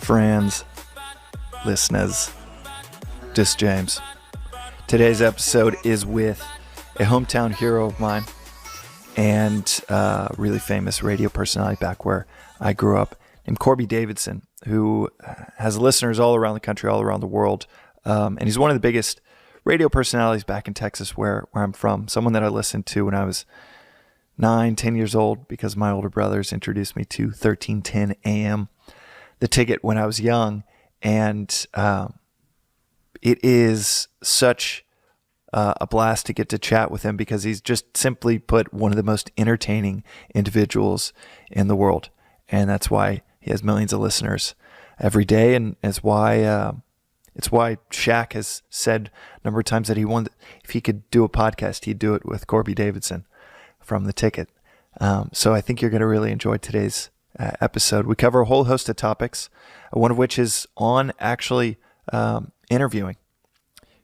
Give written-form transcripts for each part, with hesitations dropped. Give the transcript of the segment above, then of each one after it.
friends, listeners, this is James. Today's episode is with a hometown hero of mine and a really famous radio personality back where I grew up, named Corby Davidson, who has listeners all around the country, all around the world. And he's one of the biggest radio personalities back in Texas where I'm from, someone that I listened to when I was 9, 10 years old because my older brothers introduced me to 1310 AM, the ticket when I was young. And it is such a blast to get to chat with him because he's just simply put one of the most entertaining individuals in the world. And that's why he has millions of listeners every day. And it's why Shaq has said a number of times that he wanted, if he could do a podcast, he'd do it with Corby Davidson from The Ticket. So I think you're going to really enjoy today's episode. We cover a whole host of topics, one of which is on actually interviewing,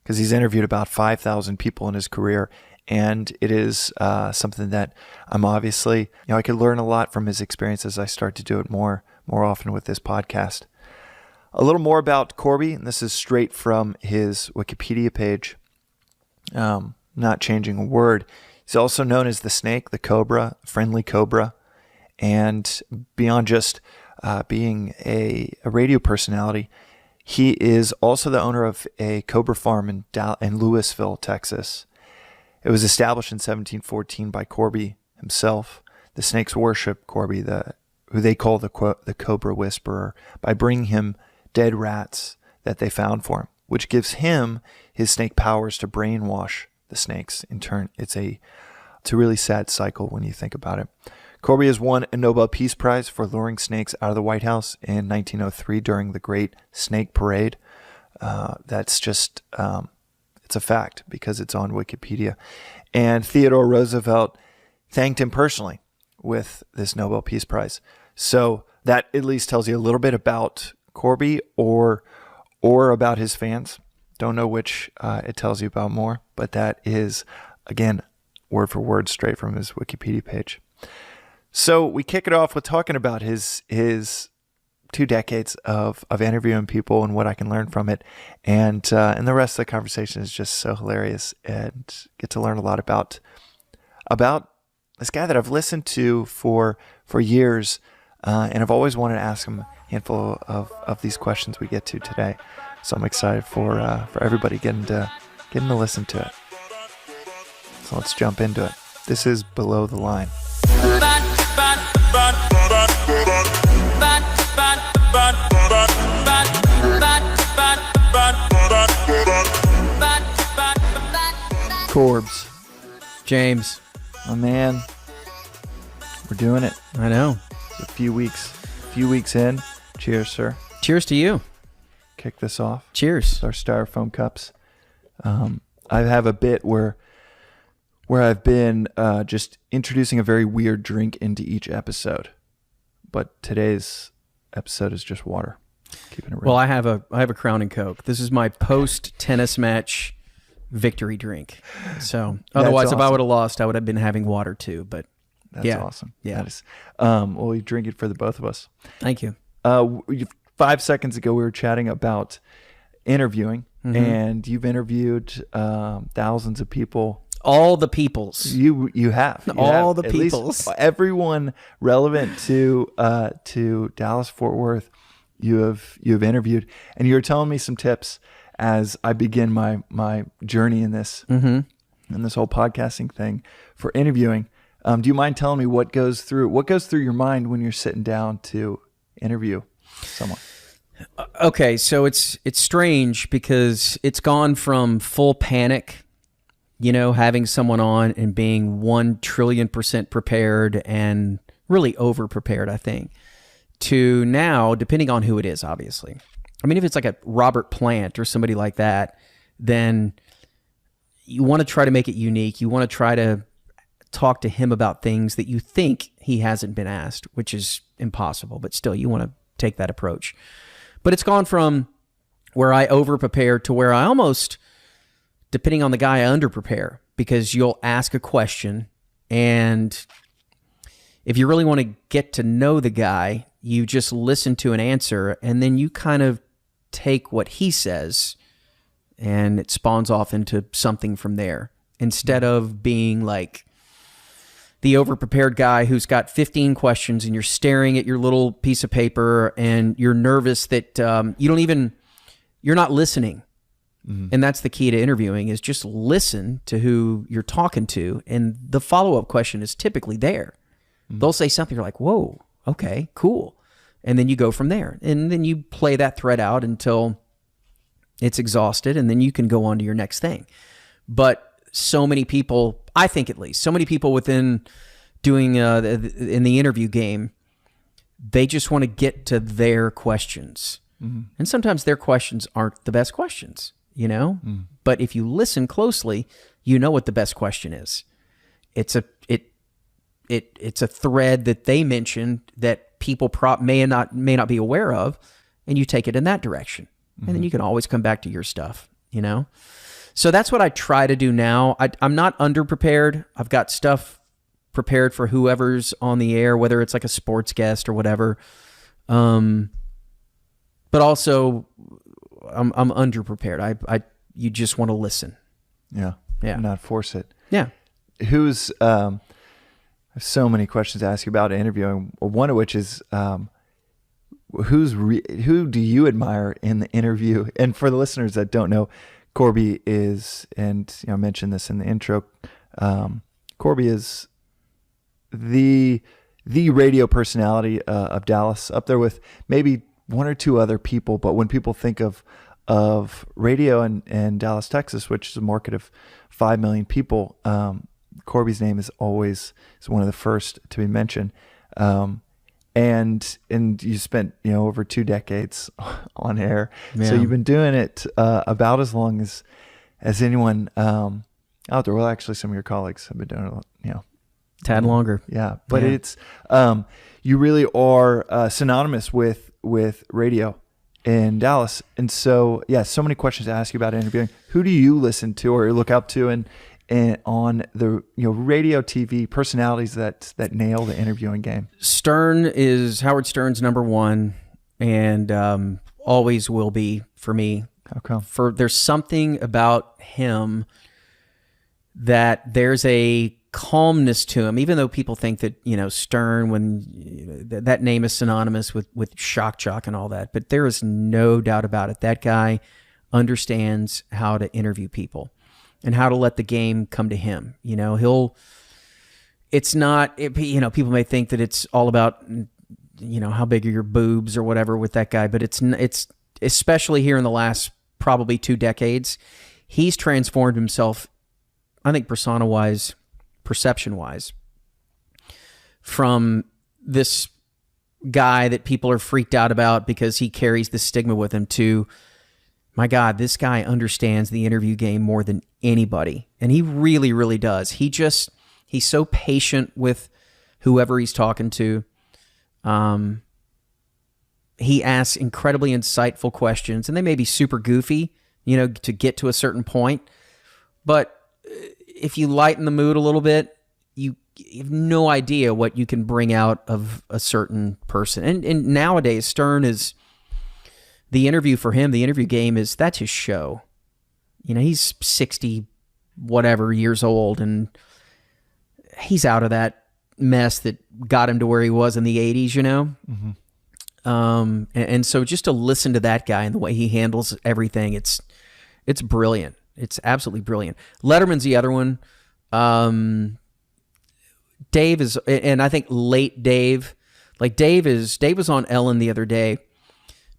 because he's interviewed about 5,000 people in his career. And it is something that I'm obviously, I could learn a lot from his experience as I start to do it more often with this podcast. A little more about Corby, and this is straight from his Wikipedia page, not changing a word. He's also known as the Snake, the Cobra, friendly Cobra, and beyond just being a radio personality, he is also the owner of a Cobra farm in Lewisville, Texas. It was established in 1714 by Corby himself. The Snakes worship Corby, who they call the Cobra Whisperer, by bringing him dead rats that they found for him, which gives him his snake powers to brainwash the snakes. In turn, it's a really sad cycle when you think about it. Corby has won a Nobel Peace Prize for luring snakes out of the White House in 1903 during the Great Snake Parade. That's just, it's a fact because it's on Wikipedia. And Theodore Roosevelt thanked him personally with this Nobel Peace Prize. So that at least tells you a little bit about Corby or about his fans. Don't know which it tells you about more, but that is, again, word for word straight from his Wikipedia page. So we kick it off with talking about his 2 decades of interviewing people and what I can learn from it. And the rest of the conversation is just so hilarious and get to learn a lot about this guy that I've listened to for years. And I've always wanted to ask him a handful of these questions we get to today. So I'm excited for everybody getting to listen to it. So let's jump into it. This is Below the Line. Corbs. James. Oh man. We're doing it. I know. It's a few weeks in. Cheers, sir. Cheers to you. Kick this off. Cheers. Our styrofoam cups. I have a bit where I've been just introducing a very weird drink into each episode, but today's episode is just water. Keeping it real. Well, I have a Crown and Coke. This is my post tennis match victory drink. So otherwise, awesome. If I would have lost, I would have been having water too. But that's awesome. Yeah. That is. Well, you drink it for the both of us. Thank you. 5 seconds ago, we were chatting about interviewing, and you've interviewed thousands of people. All the peoples. You have. The peoples. Everyone relevant to Dallas Fort Worth, you have interviewed, and you were telling me some tips as I begin my journey in this in this whole podcasting thing for interviewing. Do you mind telling me what goes through your mind when you're sitting down to interview someone? Okay, so it's strange because it's gone from full panic, having someone on and being 1,000,000,000% prepared and really over prepared, I think, to now, depending on who it is, obviously. I mean, if it's like a Robert Plant or somebody like that, then you want to try to make it unique. You want to try to talk to him about things that you think he hasn't been asked, which is impossible, but still you want to take that approach. But it's gone from where I over-prepare to where I almost, depending on the guy, I under-prepare, because you'll ask a question, and if you really want to get to know the guy, you just listen to an answer, and then you kind of take what he says, and it spawns off into something from there, instead of being like the over-prepared guy who's got 15 questions and you're staring at your little piece of paper and you're nervous that you're not listening. And that's the key to interviewing, is just listen to who you're talking to. And the follow-up question is typically there. They'll say something, you're like, whoa, okay, cool. And then you go from there. And then you play that thread out until it's exhausted, and then you can go on to your next thing. But so many people, I think at least, so many people within doing in the interview game, they just want to get to their questions. And sometimes their questions aren't the best questions, you know? But if you listen closely, you know what the best question is. It's a thread that they mentioned that people may not be aware of, and you take it in that direction. And then you can always come back to your stuff, you know? So that's what I try to do now. I'm not underprepared. I've got stuff prepared for whoever's on the air, whether it's like a sports guest or whatever. But also, I'm underprepared. You just want to listen. Yeah. Not force it. Yeah. Who's I have so many questions to ask you about interviewing. One of which is who do you admire in the interview? And for the listeners that don't know, Corby is, and I mentioned this in the intro, Corby is the radio personality of Dallas, up there with maybe one or two other people. But when people think of radio in Dallas, Texas, which is a market of 5 million people, Corby's name is always one of the first to be mentioned. And you spent over 2 decades on air, so you've been doing it about as long as anyone out there. Well, actually, some of your colleagues have been doing it, tad longer. Yeah, but it's you really are synonymous with radio in Dallas, and so so many questions to ask you about interviewing. Who do you listen to or look up to, and on the radio, TV personalities that nail the interviewing game? Howard Stern's number one, and always will be for me. How come? There's something about him that there's a calmness to him, even though people think that Stern, when that name is synonymous with shock jock and all that, but there is no doubt about it. That guy understands how to interview people and how to let the game come to him. People may think that it's all about, how big are your boobs or whatever with that guy, but it's especially here in the last probably 2 decades, he's transformed himself, I think persona-wise, perception-wise, from this guy that people are freaked out about because he carries the stigma with him to, my God, this guy understands the interview game more than anybody. And he really, really does. He's so patient with whoever he's talking to. He asks incredibly insightful questions, and they may be super goofy, to get to a certain point. But if you lighten the mood a little bit, you have no idea what you can bring out of a certain person. And nowadays, Stern is... The interview for him, the interview game that's his show. He's 60 whatever years old, and he's out of that mess that got him to where he was in the 80s, and so just to listen to that guy and the way he handles everything, it's brilliant. It's absolutely brilliant. Letterman's the other one. Dave is, and I think late Dave, Dave was on Ellen the other day,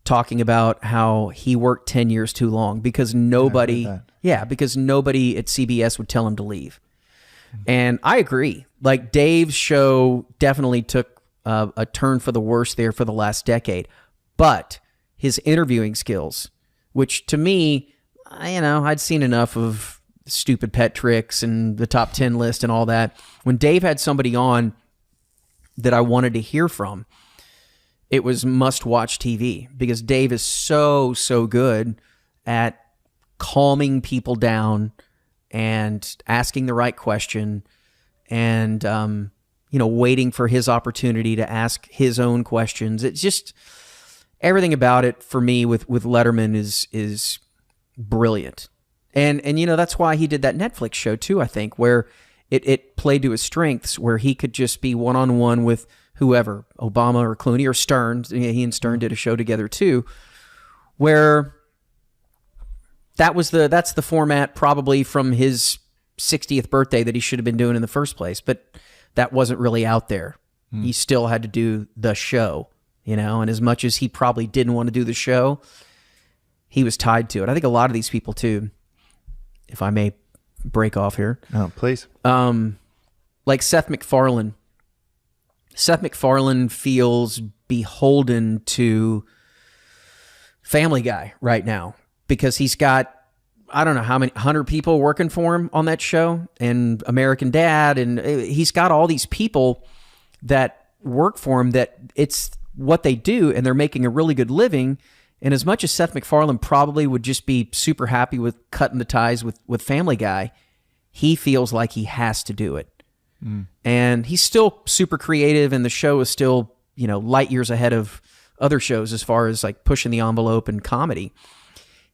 talking about how he worked 10 years too long because nobody at CBS would tell him to leave. And I agree. Dave's show definitely took a turn for the worse there for the last decade. But his interviewing skills, which to me, I'd seen enough of Stupid Pet Tricks and the top 10 list and all that. When Dave had somebody on that I wanted to hear from, it was must-watch TV because Dave is so good at calming people down and asking the right question and, waiting for his opportunity to ask his own questions. It's just everything about it for me with Letterman is brilliant. And that's why he did that Netflix show too, I think, where it played to his strengths, where he could just be one-on-one with whoever, Obama or Clooney or Stern. He and Stern did a show together too, where that's the format probably from his 60th birthday that he should have been doing in the first place, but that wasn't really out there. He still had to do the show, and as much as he probably didn't want to do the show, he was tied to it. I think a lot of these people too, if I may break off here. Oh, please. Like Seth MacFarlane. Seth MacFarlane feels beholden to Family Guy right now because he's got, I don't know how many 100 people working for him on that show, and American Dad, and he's got all these people that work for him that it's what they do, and they're making a really good living. And as much as Seth MacFarlane probably would just be super happy with cutting the ties with Family Guy, he feels like he has to do it. And he's still super creative, and the show is still, light years ahead of other shows as far as like pushing the envelope and comedy.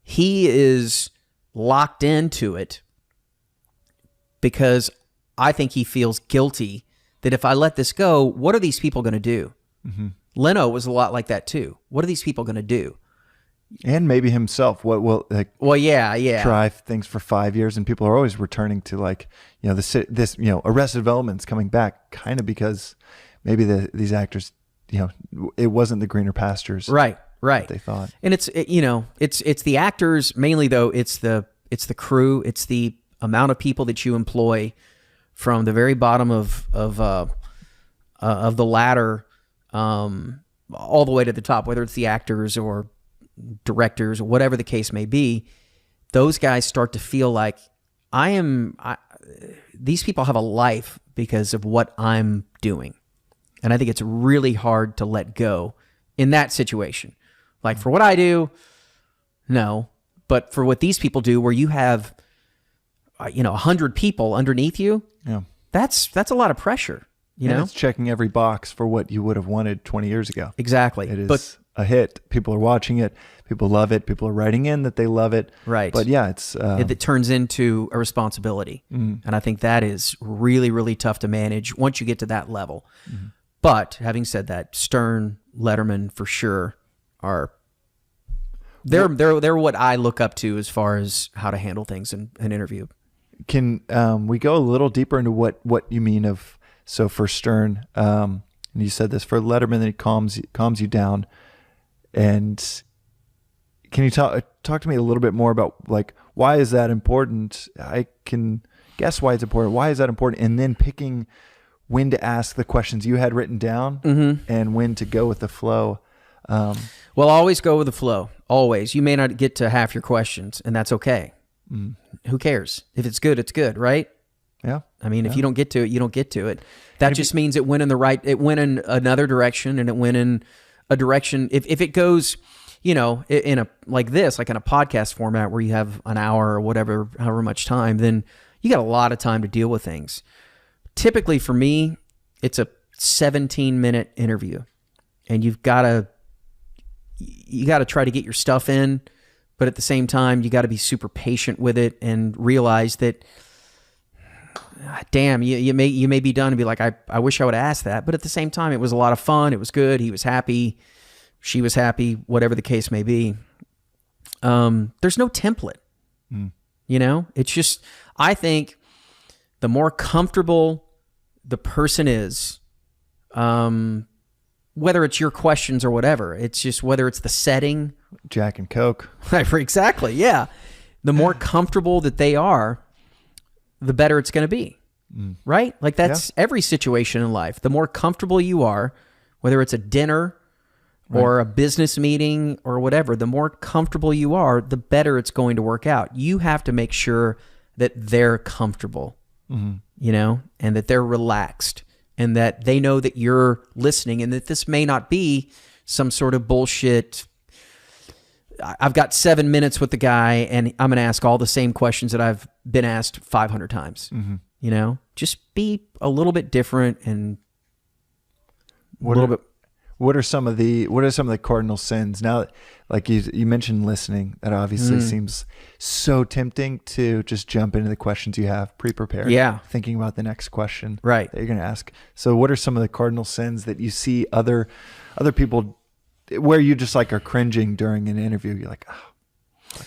He is locked into it because I think he feels guilty that if I let this go, what are these people going to do? Leno was a lot like that too. What are these people going to do? And maybe himself. What will yeah. try things for 5 years, and people are always returning to this Arrested Development's coming back kind of because maybe these actors, it wasn't the greener pastures. Right. They thought. And it's the actors mainly, though. It's the crew. It's the amount of people that you employ from the very bottom of the ladder all the way to the top, whether it's the actors or directors or whatever the case may be. Those guys start to feel like these people have a life because of what I'm doing. And I think it's really hard to let go in that situation. Like for what I do, no. But for what these people do, where you have, 100 people underneath you, that's a lot of pressure. It's checking every box for what you would have wanted 20 years ago. Exactly. It is a hit. People are watching it. People love it. People are writing in that they love it. Right. But yeah, it turns into a responsibility. And I think that is really, really tough to manage once you get to that level. But having said that, Stern, Letterman for sure are they're what I look up to as far as how to handle things in an interview. Can we go a little deeper into what you mean of, so for Stern, and you said this for Letterman, that he calms you down, and can you talk to me a little bit more about like why is that important? I can guess why it's important. Why is that important? And then picking when to ask the questions you had written down and when to go with the flow. Well, always go with the flow. Always. You may not get to half your questions, and that's okay. Who cares? If it's good, it's good, right? Yeah. I mean, if you don't get to it, you don't get to it. That just means it went in another direction, and it went in a direction. If it goes, in a like this, like in a podcast format where you have an hour or whatever, however much time, then you got a lot of time to deal with things. Typically for me, it's a 17-minute interview, and you got to try to get your stuff in, but at the same time, you got to be super patient with it and realize that, damn, you may be done and be like, I wish I would have asked that, but at the same time, it was a lot of fun. It was good. He was happy. She was happy. Whatever the case may be. There's no template. It's just, I think the more comfortable the person is, whether it's your questions or whatever, it's just whether it's the setting. Jack and Coke. Exactly, yeah. The more comfortable that they are, the better it's going to be, right? Like that's every situation in life. The more comfortable you are, whether it's a dinner or a business meeting or whatever, the more comfortable you are, the better it's going to work out. You have to make sure that they're comfortable, and that they're relaxed, and that they know that you're listening, and that this may not be some sort of bullshit. I've got 7 minutes with the guy, and I'm going to ask all the same questions that I've been asked 500 times. Just be a little bit different and What are some of the cardinal sins? Now, like you mentioned listening, that obviously seems so tempting to just jump into the questions you have pre-prepared. Yeah. Thinking about the next question Right. that you're going to ask. So what are some of the cardinal sins that you see other people where you just like are cringing during an interview? You're like, oh,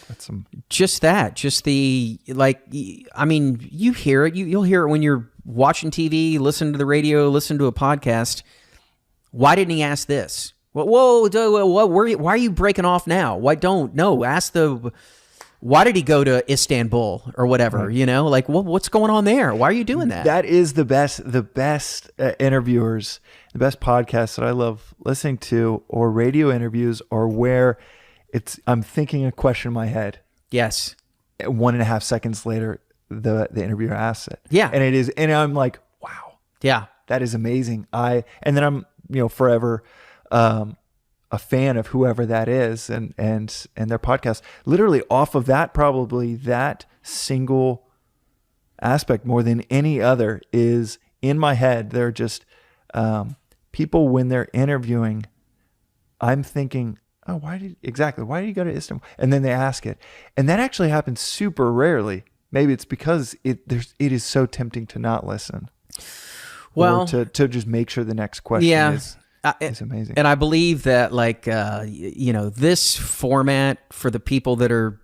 that's some. Just that, just the, like, I mean, you hear it. You'll hear it when you're watching TV, listen to the radio, listen to a podcast. Why didn't he ask this? Whoa, why are you breaking off now? Why why did he go to Istanbul or whatever? Right. You know, like, what's going on there? Why are you doing that? That is the best interviewers, the best podcasts that I love listening to, or radio interviews, or where I'm thinking a question in my head. Yes. 1.5 seconds later, the interviewer asks it. Yeah. And I'm like, wow. Yeah. That is amazing. And then I'm, forever a fan of whoever that is and their podcast. Literally off of that, probably that single aspect more than any other is in my head. They're just people when they're interviewing, I'm thinking, oh, why did you go to Istanbul? And then they ask it. And that actually happens super rarely. Maybe it's because it is so tempting to not listen. Well, or to just make sure the next question is amazing. And I believe that, like, this format for the people that are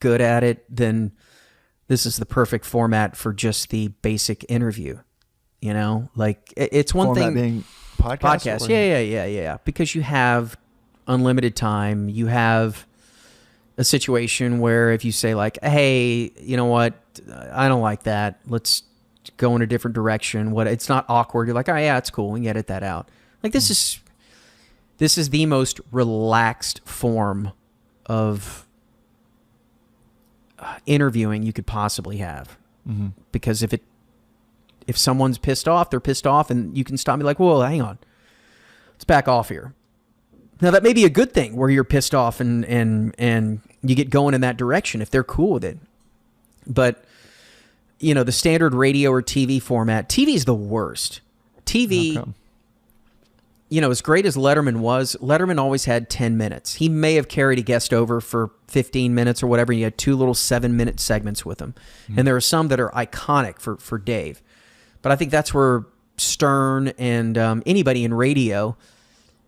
good at it, then this is the perfect format for just the basic interview. Like, it's one format thing being podcast. Yeah. Because you have unlimited time. You have a situation where if you say, like, hey, you know what, I don't like that. Let's go in a different direction. It's not awkward. You're like, oh yeah, it's cool. We can edit that out. Like, this is the most relaxed form of interviewing you could possibly have. Mm-hmm. Because if someone's pissed off, they're pissed off, and you can stop me like, whoa, hang on, let's back off here. Now that may be a good thing where you're pissed off and you get going in that direction if they're cool with it. But the standard radio or TV format, TV is the worst. TV, as great as Letterman was, Letterman always had 10 minutes. He may have carried a guest over for 15 minutes or whatever. And you had 2 little 7-minute segments with him. Mm-hmm. And there are some that are iconic for Dave. But I think that's where Stern and anybody in radio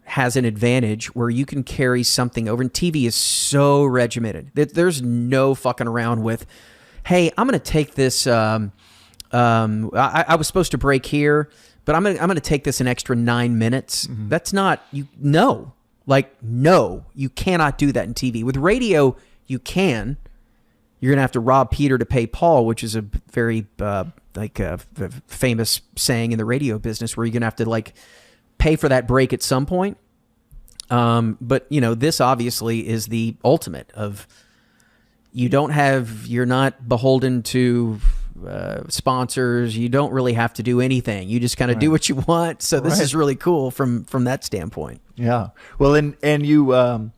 has an advantage, where you can carry something over. And TV is so regimented that there's no fucking around with, hey, I'm going to take this. I was supposed to break here, but I'm going to take this an extra 9 minutes. Mm-hmm. That's not no, you cannot do that in TV. With radio, you can. You're going to have to rob Peter to pay Paul, which is a very famous saying in the radio business, where you're going to have to pay for that break at some point. But this obviously is the ultimate of. You're not beholden to sponsors. You don't really have to do anything. You just kind of do what you want. So this is really cool from that standpoint. Yeah. Well, and you, I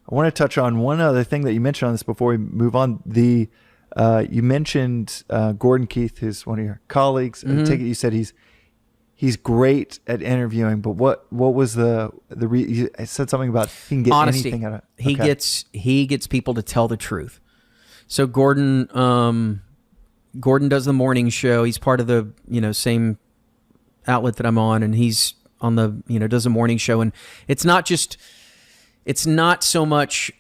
want to touch on one other thing that you mentioned on this before we move on. You mentioned Gordon Keith, who's one of your colleagues. Mm-hmm. I take it you said he's great at interviewing, but what was the you said something about he can get honesty. Anything out of it. He gets people to tell the truth. So Gordon does the morning show. He's part of the, same outlet that I'm on, and he's on the, does a morning show. And it's not so much,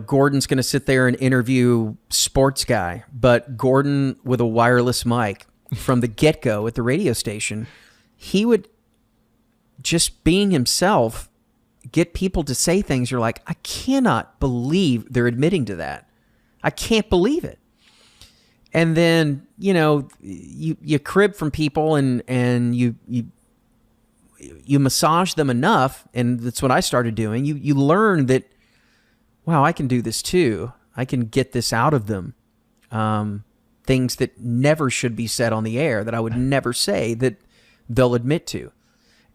Gordon's going to sit there and interview sports guy, but Gordon with a wireless mic from the get-go at the radio station, he would, just being himself, get people to say things you're like, I cannot believe they're admitting to that. I can't believe it. And then, you crib from people and you massage them enough. And that's what I started doing. You learn that, wow, I can do this too. I can get this out of them. Things that never should be said on the air, that I would never say, that they'll admit to.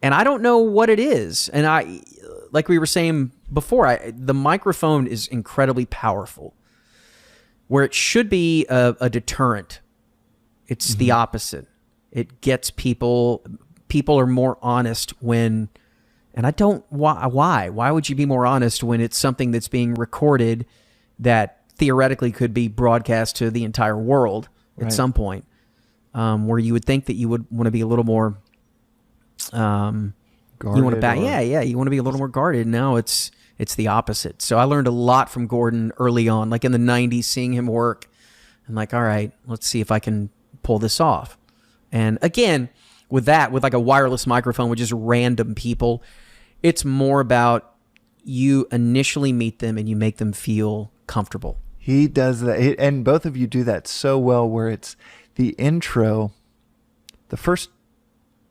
And I don't know what it is. And like we were saying before, the microphone is incredibly powerful. Where it should be a deterrent, it's the opposite. It gets people are more honest when And I don't, why would you be more honest when it's something that's being recorded that theoretically could be broadcast to the entire world at some point, where you would think that you would want to be a little more, Guarded, you want to you want to be a little more guarded. No, it's the opposite. So I learned a lot from Gordon early on, like in the 90s, seeing him work. I'm like, all right, let's see if I can pull this off. And again, with like a wireless microphone with just random people, it's more about you initially meet them and you make them feel comfortable. He does that. And both of you do that so well, where it's the intro, the first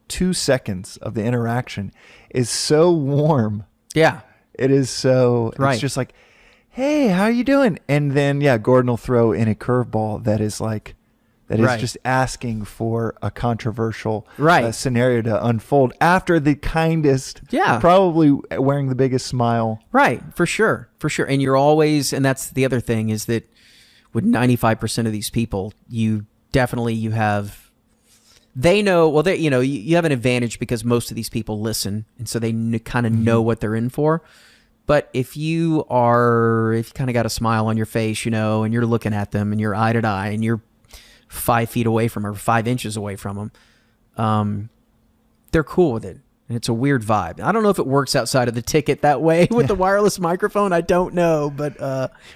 2 seconds of the interaction is so warm. Yeah. It is so, right. It's just like, hey, how you doing? And then, Gordon will throw in a curveball that is like, just asking for a controversial scenario to unfold after the kindest, probably wearing the biggest smile. Right, for sure. And you're always, and that's the other thing, is that with 95% of these people, you have, they know, well, you have an advantage because most of these people listen, and so they kind of know what they're in for. But if you kind of got a smile on your face, and you're looking at them and you're eye to eye and you're 5 feet away from, or 5 inches away from them, they're cool with it. And it's a weird vibe. I don't know if it works outside of the ticket that way with the wireless microphone. I don't know, but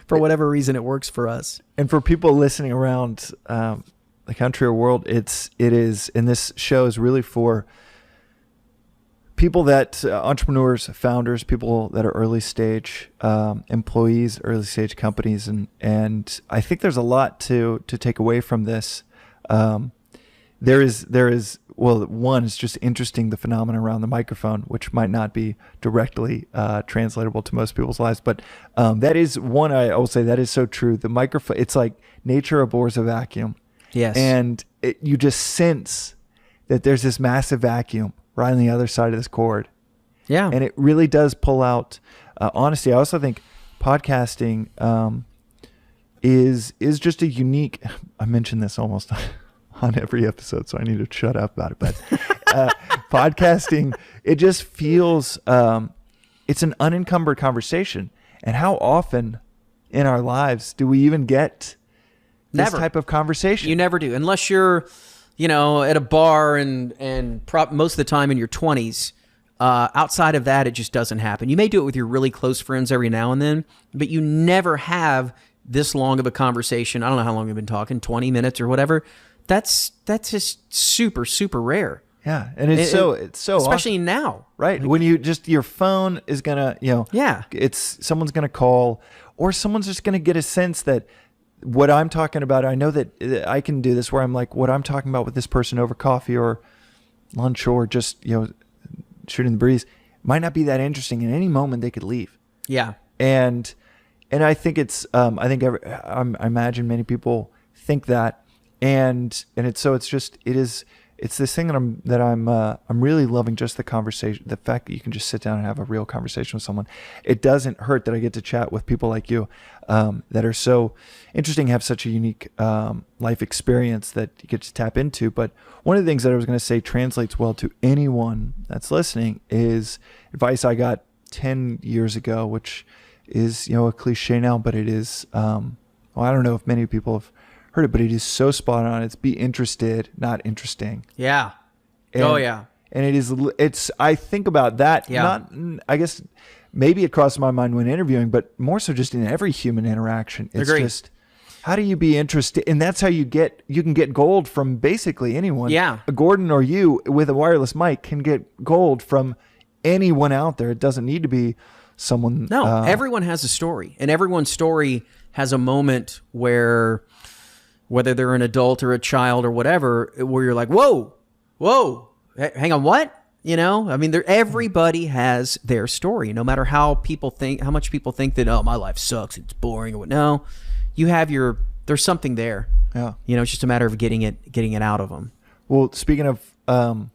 for whatever reason, it works for us. And for people listening around the country or world, it is, and this show is really for people that entrepreneurs, founders, people that are early stage employees, early stage companies, and I think there's a lot to take away from this. There is one is just interesting, the phenomenon around the microphone, which might not be directly translatable to most people's lives, but that is one. I will say that is so true. The microphone, it's like nature abhors a vacuum. Yes, and you just sense that there's this massive vacuum right on the other side of this cord. Yeah. And it really does pull out honesty. I also think podcasting is just a unique, I mention this almost on every episode, so I need to shut up about it. But podcasting, it just feels, it's an unencumbered conversation. And how often in our lives do we even get this type of conversation? You never do, unless you're at a bar and most of the time in your 20s. Outside of that, it just doesn't happen. You may do it with your really close friends every now and then, but you never have this long of a conversation. I don't know how long we've been talking, 20 minutes or whatever. That's just super, super rare. Yeah. And it's so especially awesome. Now. Right. When your phone is gonna, someone's gonna call, or someone's just gonna get a sense that what I'm talking about, I know that I can do this, where I'm like, what I'm talking about with this person over coffee or lunch or just, shooting the breeze might not be that interesting. In any moment they could leave. Yeah. And I think it's, I imagine many people think that, and it's this thing that I'm really loving, just the conversation, the fact that you can just sit down and have a real conversation with someone. It doesn't hurt that I get to chat with people like you, that are so interesting, have such a unique life experience that you get to tap into. But one of the things that I was going to say translates well to anyone that's listening is advice I got 10 years ago, which is, a cliche now, but it is, I don't know if many people have heard it, but it is so spot on. It's be interested, not interesting. Yeah. And it's, I think about that. Yeah. I guess maybe it crossed my mind when interviewing, but more so just in every human interaction. It's just, how do you be interested? And that's how you can get gold from basically anyone. Yeah. Gordon or you with a wireless mic can get gold from anyone out there. It doesn't need to be someone. No, everyone has a story, and everyone's story has a moment where, whether they're an adult or a child or whatever, where you're like, whoa, hang on, what? Everybody has their story, no matter how much people think that, oh, my life sucks, it's boring or what. No, you have there's something there. Yeah. It's just a matter of getting it out of them. Well, speaking of, one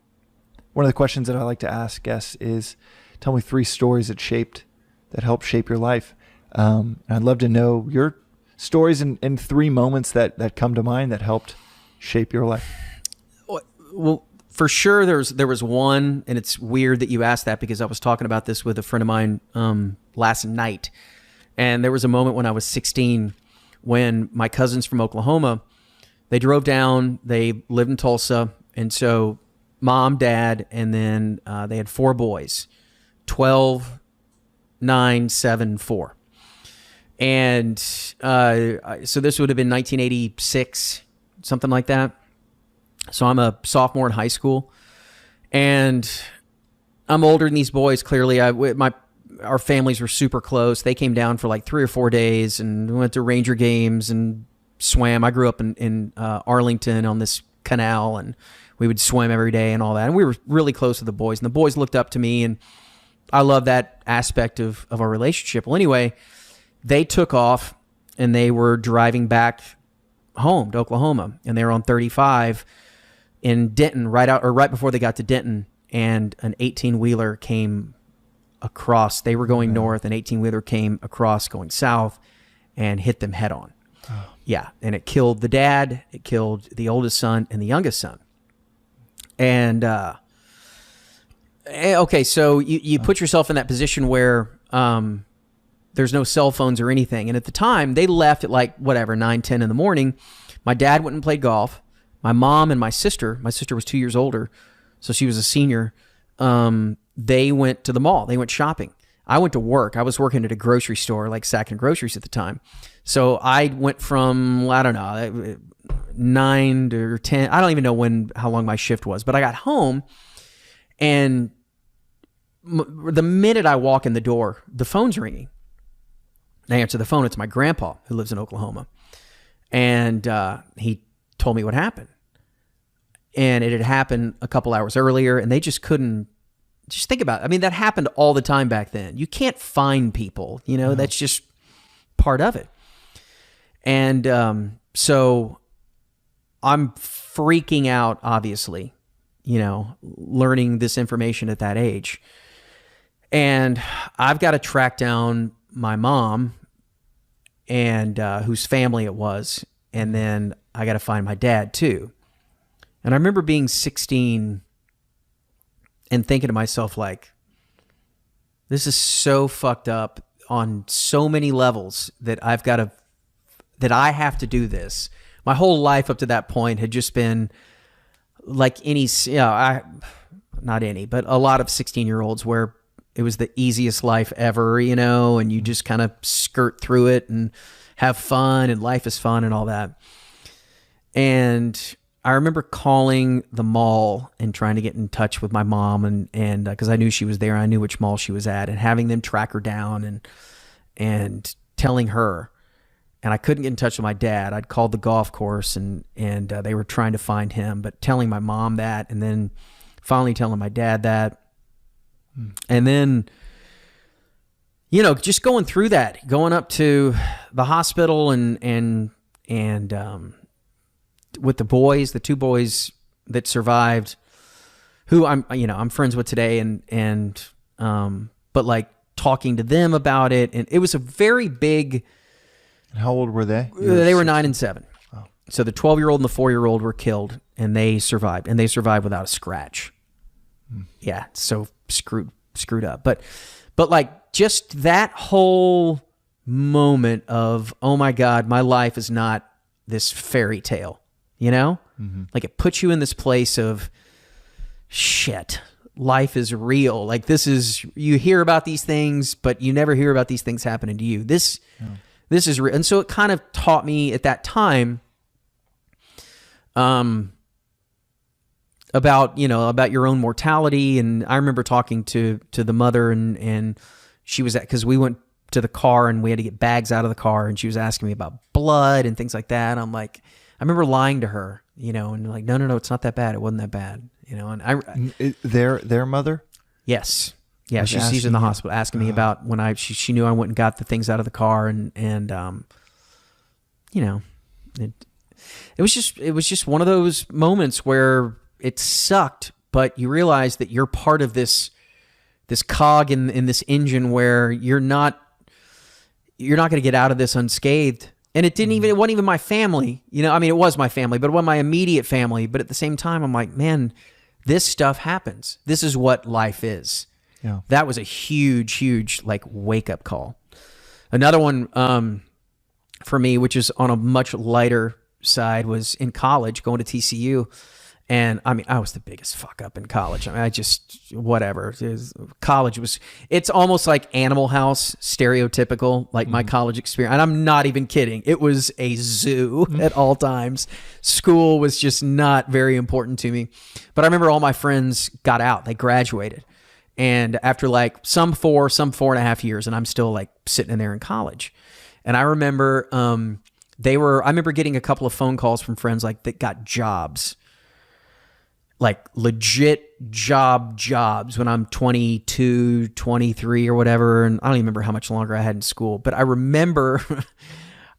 of the questions that I like to ask guests is, tell me 3 stories that helped shape your life. And I'd love to know your stories in 3 moments that come to mind that helped shape your life. Well, for sure there was one, and it's weird that you asked that because I was talking about this with a friend of mine last night. And there was a moment when I was 16 when my cousins from Oklahoma, they drove down, they lived in Tulsa. And so mom, dad, and then they had 4 boys, 12, 9, 7, 4. And so this would have been 1986, something like that. So I'm a sophomore in high school, and I'm older than these boys. Clearly, our families were super close. They came down for like 3 or 4 days and went to Ranger games and swam. I grew up in Arlington on this canal, and we would swim every day and all that. And we were really close to the boys, and the boys looked up to me, and I love that aspect of our relationship. Well, anyway, they took off, and they were driving back home to Oklahoma, and they were on 35 in Denton, right before they got to Denton, and an 18-wheeler came across. They were going north, an 18-wheeler came across going south and hit them head on. Oh. Yeah, and it killed the dad, it killed the oldest son and the youngest son. And okay, so you put yourself in that position where there's no cell phones or anything. And at the time, they left at like, 9, 10 in the morning. My dad went and played golf. My mom and my sister was 2 years older, so she was a senior. They went to the mall. They went shopping. I went to work. I was working at a grocery store, like Sacking Groceries at the time. So I went from, I don't know, 9 to 10. I don't even know how long my shift was, but I got home, and the minute I walk in the door, the phone's ringing. I answer the phone. It's my grandpa who lives in Oklahoma. And he told me what happened. And it had happened a couple hours earlier, and they just couldn't, just think about it. I mean, that happened all the time back then. You can't find people, that's just part of it. And so I'm freaking out, obviously, learning this information at that age. And I've got to track down my mom and whose family it was. And then I got to find my dad too. And I remember being 16 and thinking to myself, like, this is so fucked up on so many levels that I have to do this. My whole life up to that point had just been like not any, but a lot of 16-year-olds where it was the easiest life ever, and you just kind of skirt through it and have fun, and life is fun and all that. And I remember calling the mall and trying to get in touch with my mom, and because I knew she was there, I knew which mall she was at, and having them track her down and telling her. And I couldn't get in touch with my dad. I'd called the golf course, and they were trying to find him, but telling my mom that, and then finally telling my dad that. And then, just going through that, going up to the hospital and with the boys, the 2 boys that survived, who I'm friends with today, but like talking to them about it, and it was a very big. How old were they? They were 9 and 7. Oh. So the 12-year-old and the 4-year-old were killed, and they survived without a scratch. Yeah, so screwed up. But like just that whole moment of, oh my God, my life is not this fairy tale, Mm-hmm. Like it puts you in this place of shit. Life is real. Like you hear about these things, but you never hear about these things happening to you. This is real. And so it kind of taught me at that time about your own mortality. And I remember talking to the mother, and she was because we went to the car and we had to get bags out of the car, and she was asking me about blood and things like that. And I'm like, I remember lying to her, and like, no, it's not that bad. It wasn't that bad, and their mother? Yes. Yeah, she's in the hospital asking me about when she knew I went and got the things out of the car, and it was just one of those moments where it sucked, but you realize that you're part of this cog in this engine where you're not going to get out of this unscathed. And it wasn't even my family, it was my family, but it wasn't my immediate family. But at the same time, I'm like, man, This stuff happens. This is what life is. Yeah. That was a huge like wake up call. Another one for me, which is on a much lighter side, was in college, going to TCU. And I mean, I was the biggest fuck up in college. I mean, I just, whatever. It's almost like Animal House, stereotypical, like my college experience. And I'm not even kidding. It was a zoo at all times. School was just not very important to me. But I remember all my friends got out, they graduated. And after like some 4.5 years, and I'm still like sitting in there in college. And I remember, I remember getting a couple of phone calls from friends like that got jobs. Like legit jobs when I'm 22, 23 or whatever. And I don't even remember how much longer I had in school, but I remember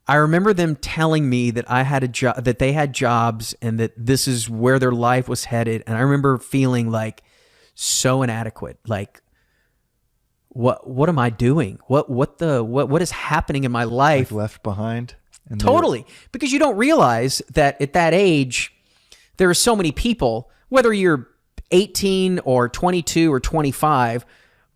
them telling me that I had a job, that they had jobs and that this is where their life was headed. And I remember feeling like so inadequate. Like, what am I doing? What is happening in my life? Like left behind. Totally. Because you don't realize that at that age, there are so many people, whether you're 18 or 22 or 25,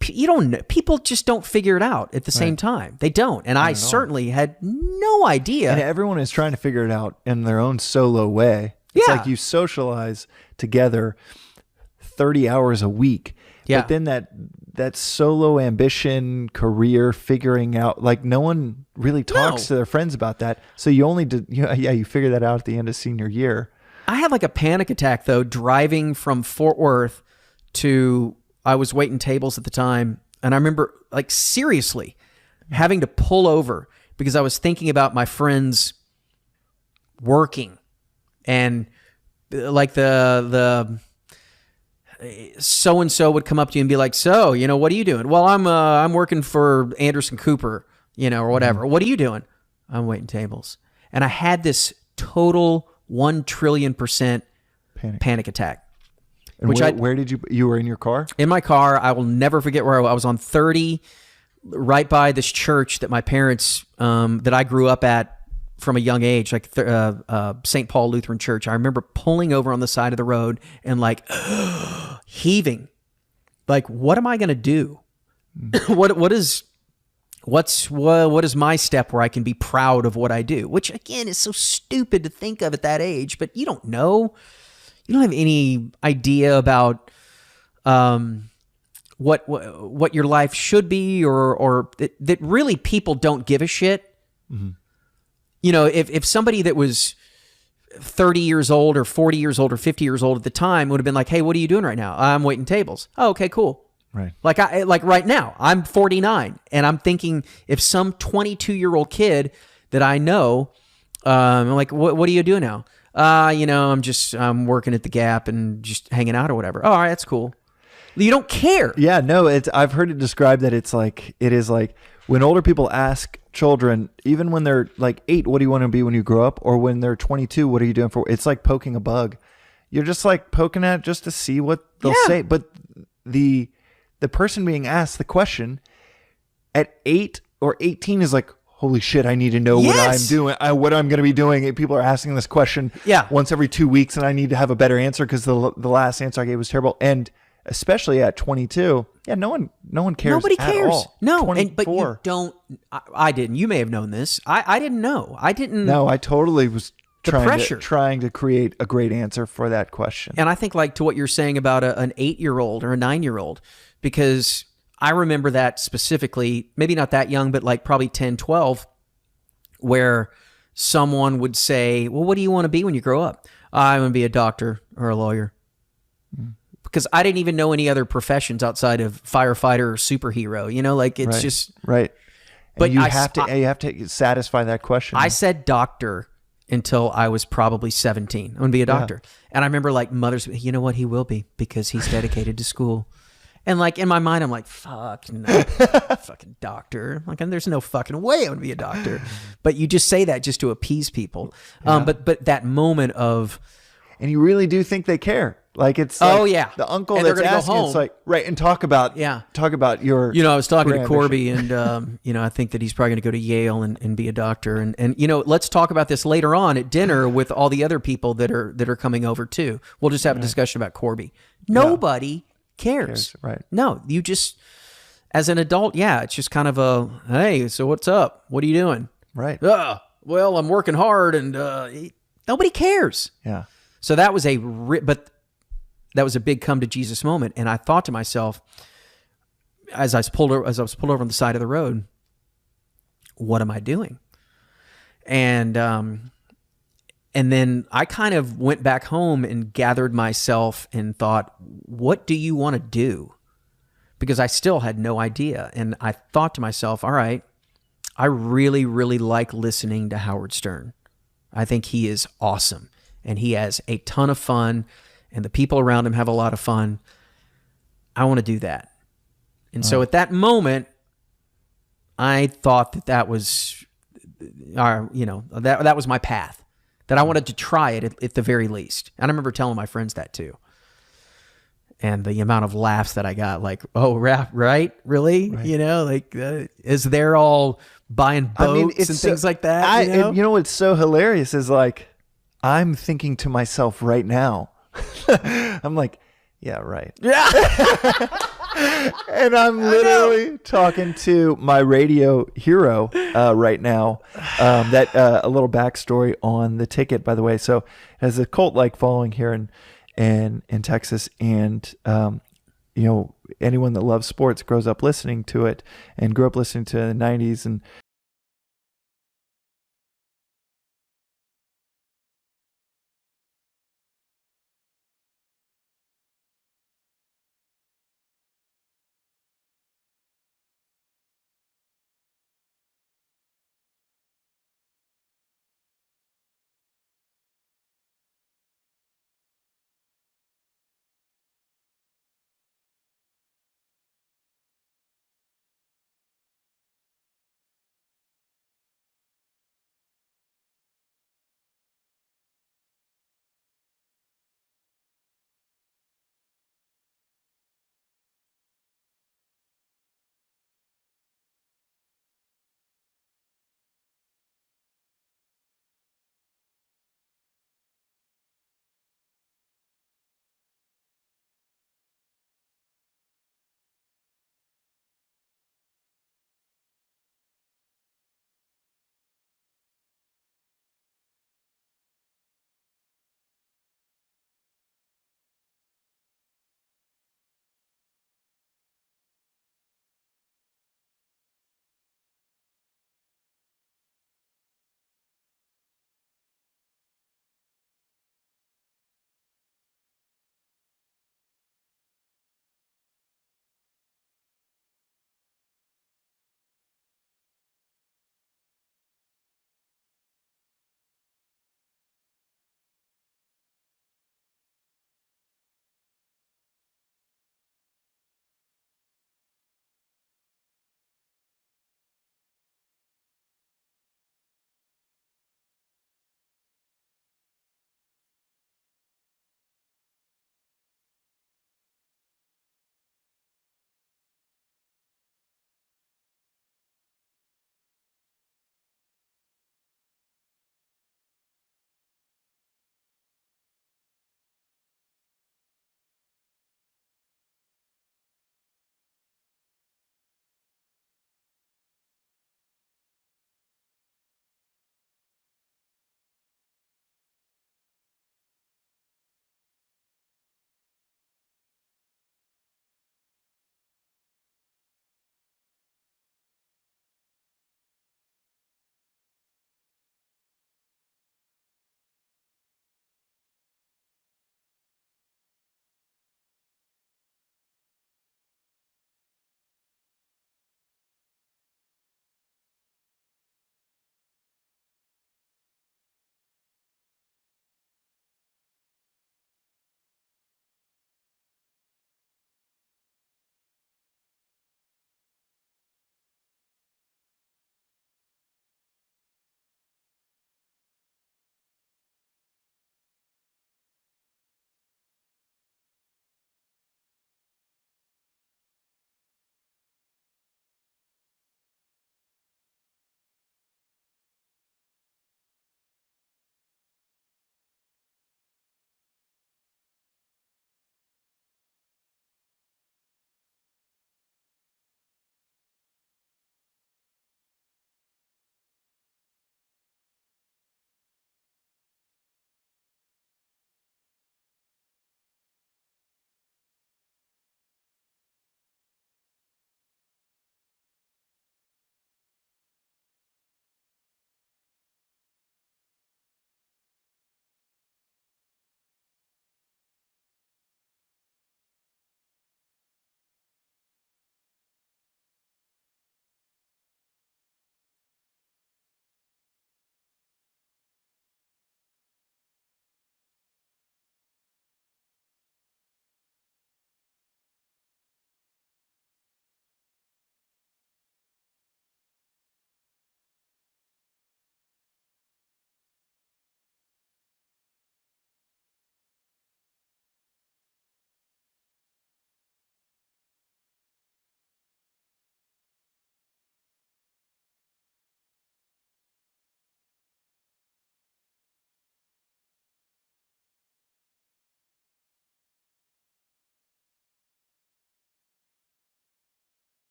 people just don't figure it out at the same time. They don't. And I certainly had no idea. And everyone is trying to figure it out in their own solo way. It's like you socialize together 30 hours a week. Yeah. But then that solo ambition, career, figuring out, like no one really talks to their friends about that. So you only you figure that out at the end of senior year. I had like a panic attack though, driving from Fort Worth I was waiting tables at the time. And I remember like seriously having to pull over because I was thinking about my friends working and like the so-and-so would come up to you and be like, so, what are you doing? Well, I'm working for Anderson Cooper, or whatever. Mm-hmm. What are you doing? I'm waiting tables. And I had this total 1,000,000,000,000% panic attack. And where did you were in your car? In my car. I will never forget where I was on 30, right by this church that my parents, that I grew up at from a young age, like St. Paul Lutheran Church. I remember pulling over on the side of the road and like heaving, like, what am I going to do? What is my step where I can be proud of what I do? Which again is so stupid to think of at that age, but you don't know. You don't have any idea about what your life should be, or that really people don't give a shit. Mm-hmm. If somebody that was 30 years old or 40 years old or 50 years old at the time would have been like, hey, what are you doing right now? I'm waiting tables. Oh, okay, cool. Right. Like right now, I'm 49 and I'm thinking if some 22-year-old kid that I know, I'm like, what are you doing now? I'm working at the Gap and just hanging out or whatever. Oh, all right, that's cool. You don't care. Yeah, no, I've heard it described that it is like when older people ask children, even when they're like 8, what do you want to be when you grow up? Or when they're 22, what are you doing for? It's like poking a bug. You're just like poking at it just to see what they'll say. But the person being asked the question at 8 or 18 is like, holy shit, I need to know what I'm doing, what I'm going to be doing. People are asking this question once every 2 weeks, and I need to have a better answer because the last answer I gave was terrible. And especially at 22, no one cares. Nobody cares. At all. No, but you don't. I didn't. You may have known this. I didn't know. I didn't. No, I totally was trying to create a great answer for that question. And I think like to what you're saying about an 8-year-old or a 9-year-old, because I remember that specifically, maybe not that young, but like probably 10, 12, where someone would say, well, what do you want to be when you grow up? I want to be a doctor or a lawyer. Because I didn't even know any other professions outside of firefighter or superhero, like it's just right. But you have to satisfy that question. I said doctor until I was probably 17. I'm going to be a doctor. Yeah. And I remember like mothers, you know what, he will be because he's dedicated to school. And like in my mind, I'm like, fuck no, fucking doctor. Like, there's no fucking way I'm going to be a doctor. But you just say that just to appease people. Yeah. But that moment of, and you really do think they care. Like it's Oh, like yeah. the uncle And they're that's gonna go asking. home. It's like, right. And talk about your, I was talking to career Corby and, I think that he's probably going to go to Yale and be a doctor. And, let's talk about this later on at dinner with all the other people that are coming over too. We'll just have a discussion about Corby. Nobody cares. Right. No, you just, as an adult, it's just kind of a, hey, so what's up? What are you doing? Right. Well, I'm working hard and nobody cares. Yeah. So that was that was a big come to Jesus moment. And I thought to myself, as I was pulled over on the side of the road, what am I doing? And then I kind of went back home and gathered myself and thought, what do you want to do? Because I still had no idea. And I thought to myself, all right, I really, really like listening to Howard Stern. I think he is awesome and he has a ton of fun and the people around him have a lot of fun. I want to do that. And so at that moment, I thought that was, that was my path, that I wanted to try it at the very least. And I remember telling my friends that too. And the amount of laughs that I got, like, oh, right? Really? Right. As they're all buying boats and things like that. What's so hilarious is like, I'm thinking to myself right now, I'm like, yeah, right. Yeah. And I'm literally talking to my radio hero right now. That a little backstory on the ticket, by the way. So it has a cult-like following here in Texas, and anyone that loves sports grows up listening to it and grew up listening to it in the 90s, and